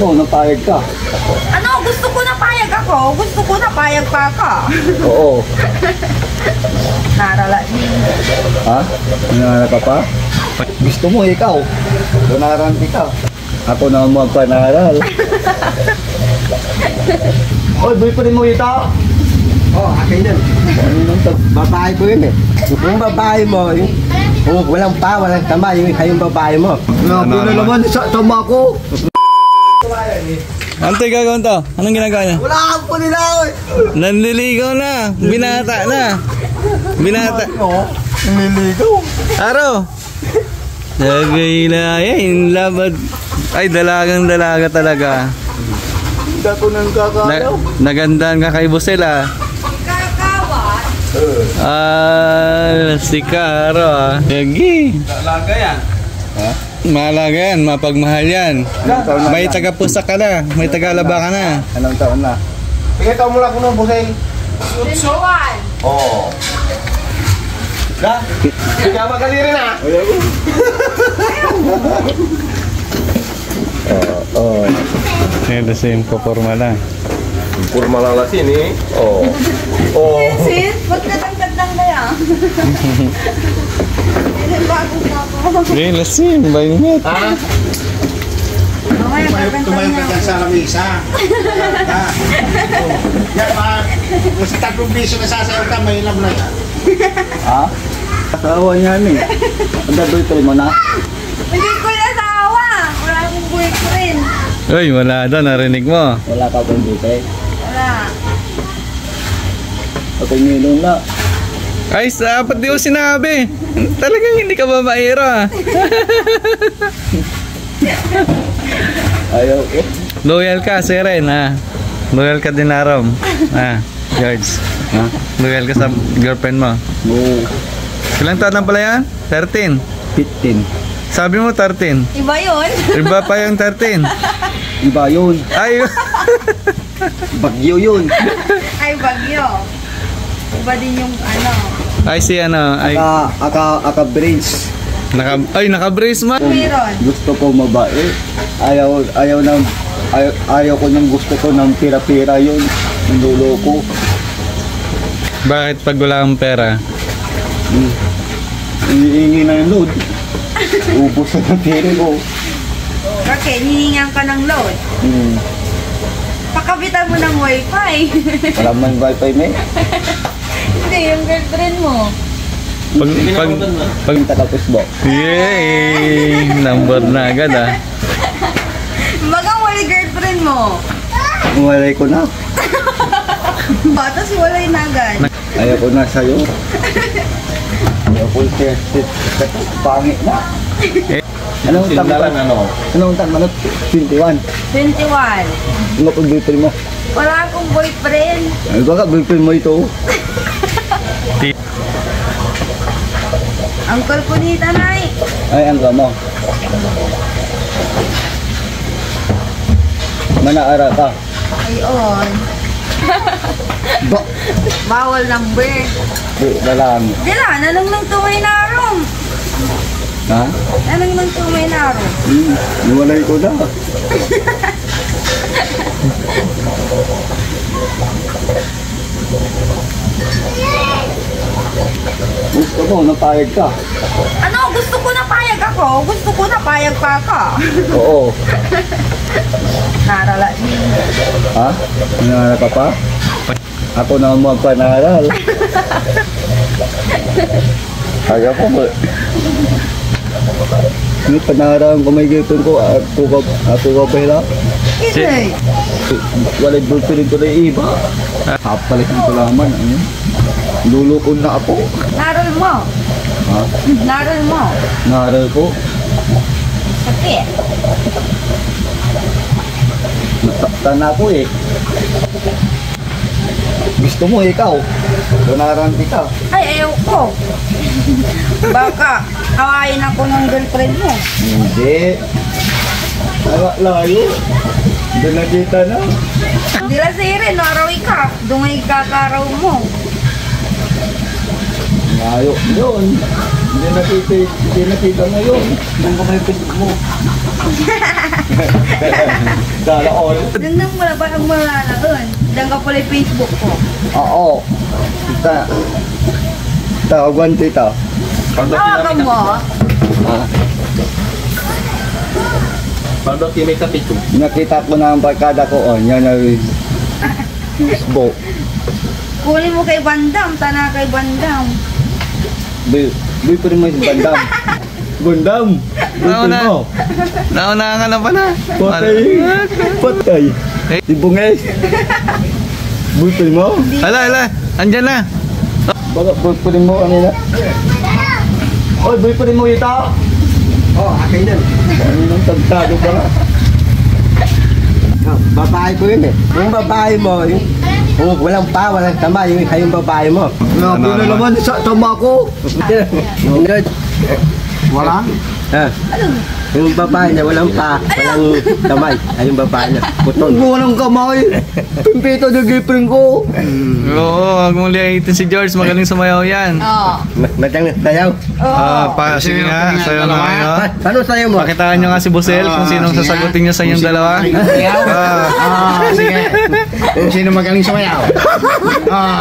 mo, napayag ka. Ano? Gusto ko na payag ako. Gusto ko na payag pa ka. Oo. Narala. Ha? Nangarap ka pa? Gusto mo ikaw. Donaranti ka. Ako na magpanaral. Oy, boy pa rin mo ito. Oh, akin yun. Babae ko yun eh. Yung babae mo, walang pa, walang tama, yung babae mo. Naku na naman, tama ko. Antoy, gagawin to? Anong ginagawa niya? Wala kang pulilaw eh. Nanliligaw na. Binata na. Binata. Nililigaw. Araw. Lagay na yan. Labad. Ay, dalagang-dalaga talaga. Hindi ko nang kakalaw. Nagandaan ka kay Busel ah. Kakawat. Si Caro ah. Yagi. Talaga yan. Ha? Mahalaga yan. Mapagmahal yan. May taga-pusa ka na. May taga-laba ka na. Anong taon na? Sige, taon mo lang ko nung busay. Susuan. Oo. Ha? Kaya magali rin ah. Oo. The same paporma lang. Purma lang lang sini. Oo. Oo. Sis, ba't natangkad na yan? Bago na ako. Eh, lasim. Bayinit. Ha? Tumayo ka dyan sa lamisa. Yan, kung sa 3 piso na sasayaw ka, may ilam na yan. Ha? Asawa niya eh. Ang boyfriend mo na? Hindi ko yung asawa. Wala akong boyfriend. Uy, wala daw. Narinig mo. Wala ka pang boyfriend. Wala. Okay, nilong na. Ay, dapat di ko sinabi. Talagang hindi ka babaero ah. Ayaw eh. Loyal ka, Seren ha. Loyal ka din Aram. George. Ha? Loyal ka sa girlfriend mo. No. Ilang taon na pala yan? 13. 15. Sabi mo 13. Iba yun. Iba pa yung 13. Iba yun. Ay, Bagyo yun. Ay, bagyo. Iba din yung ano. ay si ano. Ay, Aka-brains. naka-brace man. Meron. Gusto ko mabae. Ayaw ko nang gusto ko ng pira-pira yun. Ang dulo ko. Bakit pag wala kang pera? Hinihingi na yung load. Ubus na ng pera ko. Okay, hihingan ka ng load. Pakabitan mo ng wifi. Wala man wifi may. Hindi, yung girlfriend mo. Pag Tapos bo. yay! Number na agad ah. Bagang wala girlfriend mo. Walay ko na. Bata si walay na agad. Ayaw ko na sa'yo. Ayaw ko pangit na. Anong tama ka? Anong tama na? 21. 21. Ano kung boyfriend mo? Wala akong boyfriend. Ay baka boyfriend mo ito. Uncle Punita na eh. Ay ang gamo. Manaara ka. Ayon. Ba? Bawal number. Dalaan. Dila, nanong nang tumay na arom. Ha? Nanong nang tumay na arom. Niwalay ko na. Gusto mo, napayag ka. Ano? Gusto ko na payag ako. Gusto ko na payag pa ka. Oo. Narala. Ha? Nangarap ka pa? Ako na magpanaral. Kaya ko ba? May panaral ko may gipin ko. Ako ka ba hila? Hindi. Walay boyfriend ko na iba. Kapalitan ko laman. Ano? Lulo ko na ako. Naral mo. Ha? Naral mo. Naral ko. Sakit. Nasaktan ako eh. Gusto mo ikaw. Donaranti ka. Ay, ayaw ko. Baka kawain ako ng girlfriend mo. Hindi. Layo. Doon nakita na. Hindi lang siri, narawi ka. Dungay kakaraw mo. Layo. Yun. Hindi nakita ngayon. Nang kamay mo. Dala all. Nandang wala ba ang malala doon? Diyan ka pala yung Facebook ko. Oo. Tawagan dito. Tawagan mo? Paano may kapito? Nakita ko na ang barkada ko on. Yan ay Facebook. Kunin mo kay Bandam, tana kay Bandam. Boy pa rin mo si Bandam. Bandam! Nauna. Nauna ka na pala. Patay! Patay! Si Bunges! Boy pa rin mo? Hala. Andyan na. Baka boy pa rin mo kanina. Oy, boy pa rin mo ito! Oh, akin yun. Ano nang tagtado ka nga? Oh, babae ko yun eh. Yung babae mo, yung walang pa, walang tama, yung babae mo. Nabi na naman sa tama ko! Wala? Ah, yung babae na walang pa, walang kamay, ay yung babae na puton. Walang kamay! Pimpito na girlfriend ko! Oo, huwag mong lihitin si George. Magaling sumayaw yan. Oo. Matang sayaw. Sige nga. Sayaw na kayo. Paano sayaw mo? Pakitaan nyo nga si Bosel kung sinong sasagutin niya sa inyong dalawa. Sige. Kung sino magaling sumayaw.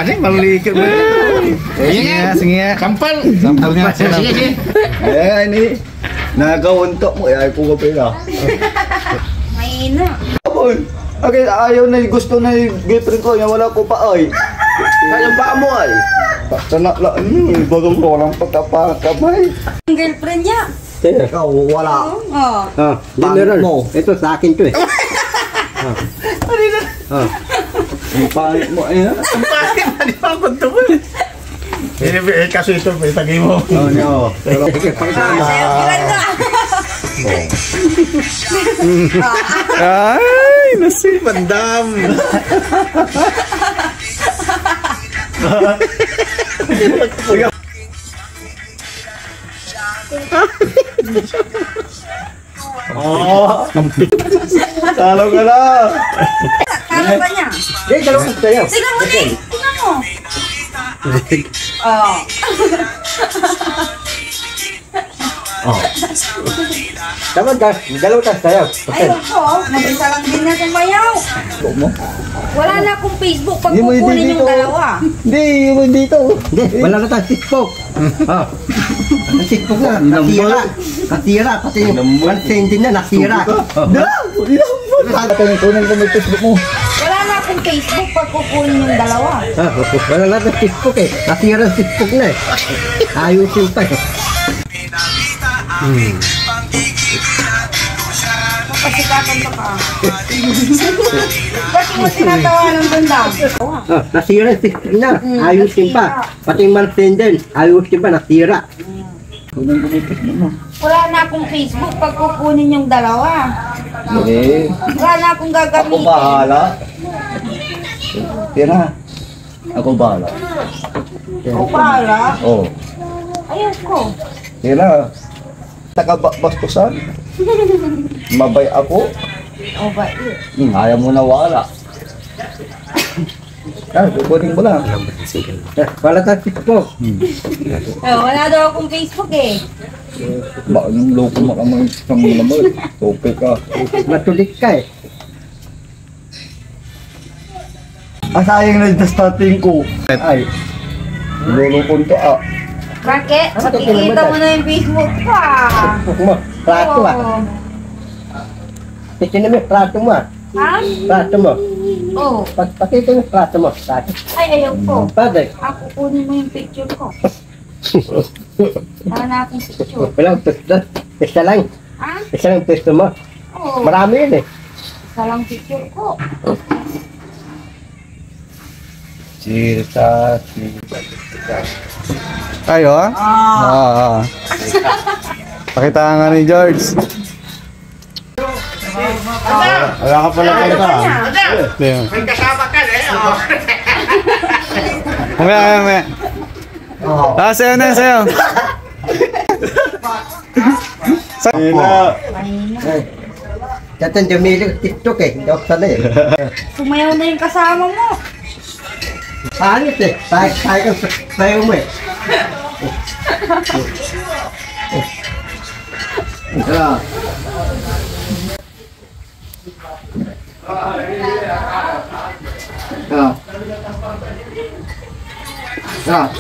Sige, malikot mo. Sige nga. Sampal. Sampal nga. Sige. Ini nagauntok mo. Ay ko ka pala. Mahina. Abon! Okay, ayaw na gusto na yung girlfriend ko. Yan wala ko pa ay. Kaya pa mo ay. Tanak lang yun. Bagang ko lang pagkapakamay. Ang girlfriend niya. Ikaw wala. Oo. Ah, di meron. Ito sa akin to eh. Ang pangit mo ay. Di ba ako ito ko? Kaso ito, itagay mo. Oh, no. Pero Sayo kilan ka. Ay, nasi. Bandam. talo ka na. Kala ba niya? Di, dalawang sayaw. Tingnan mo din. Tingnan mo. Oo. Tama ka, dalawang sayaw. Ayun ko. Mag-isa lang din na sumayaw. Mo? Wala na akong Facebook pag Hindi mo kukunin dito. yung dalawa. Hindi, yun dito. Hindi, wala na tayong tikpok. Ang tikpok na, nasira. Nasira, pati yung 1 centi na nasira. Kunin ko may Facebook mo. Wala na akong Facebook pag kukunin yung dalawa. Wala na tayong tikpok eh. Nasira ang tikpok na eh. Ayusin pa eh. Pasikatan pa ka. Ba't mo tinatawa ng banda? Nasira ang tikpok na. Ayusin pa. Pati yung 1 centi din. Ayusin pa, nasira. Kunin ko may Facebook mo. Wala na akong Facebook pag kukunin yung dalawa. Eh, Wala na akong ako gagamitin. bahala. Tira. Ako bahala. Ako bahala. Oh. Ayoko. Tira. Nakabastusan. Mabay ako. O ba? Ayaw mo na wala. Kukunin mo lang. Wala tayong tikpok. Wala daw akong Facebook eh. Baka nung loko mo naman isang naman. Tope ka. Matulik ka eh. Sayang na yung starting ko. Ay. Lulukon to ah. Bakit? Makikita mo na yung Facebook ko ah. Tikpok mo. Prato ah. Oo. Tikin mo, prato mo ah. Ha? Prato mo. Oo. Pakita mo, prato mo. Prato. Ay, ayoko. Padre. Ako kunin mo yung picture ko. Wala na akong picture. Walang pwesto. Isa lang. Ha? Isa lang pwesto mo. Oo. Marami yun eh. Isa lang picture ko. Sita. Ayo ah. Pakita nga ni George. Wala ka pala punta. Diyan. May kasama ka eh. Mamaya. Sayo na, sayo. Katan Jamili, TikTok eh. Hindi ako sanay eh. Sumayaw na yung kasama mo. Pangit eh. Tayo mo eh. Ah.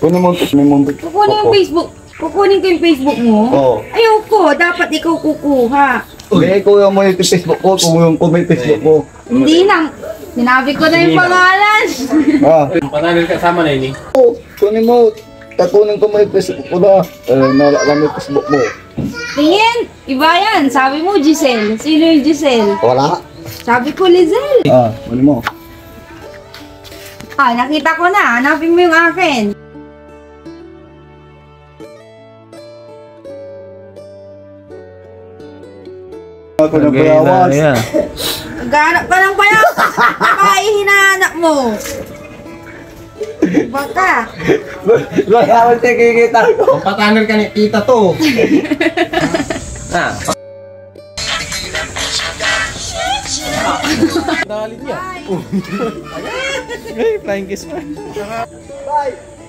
Kunin mo, may mundo. Kukunin yung Facebook. Kukunin ko yung Facebook mo? Oo. Ayoko, dapat ikaw kukuha. Okay, kuya mo yung Facebook ko, kung may Facebook ko. Hindi lang. Sinabi ko na yung pangalan. Ah. Pananil kasama na yun eh. Oh, kunin mo. Takunin ko mo yung Facebook ko na. Nalala mo yung Facebook mo. Tingin, iba yan. Sabi mo Giselle. Sino yung Giselle? Wala. Sabi ko Lizelle. Ah, kunin mo. Ah, nakita ko na. Hanapin mo yung akin. Ako na bayawas. Maghanap ka ng bayan. Baka hinahanap mo. Baka. Bayawas yung kikita ko. Patanil ka ni tita to. Ay, flying kiss pa. Bye.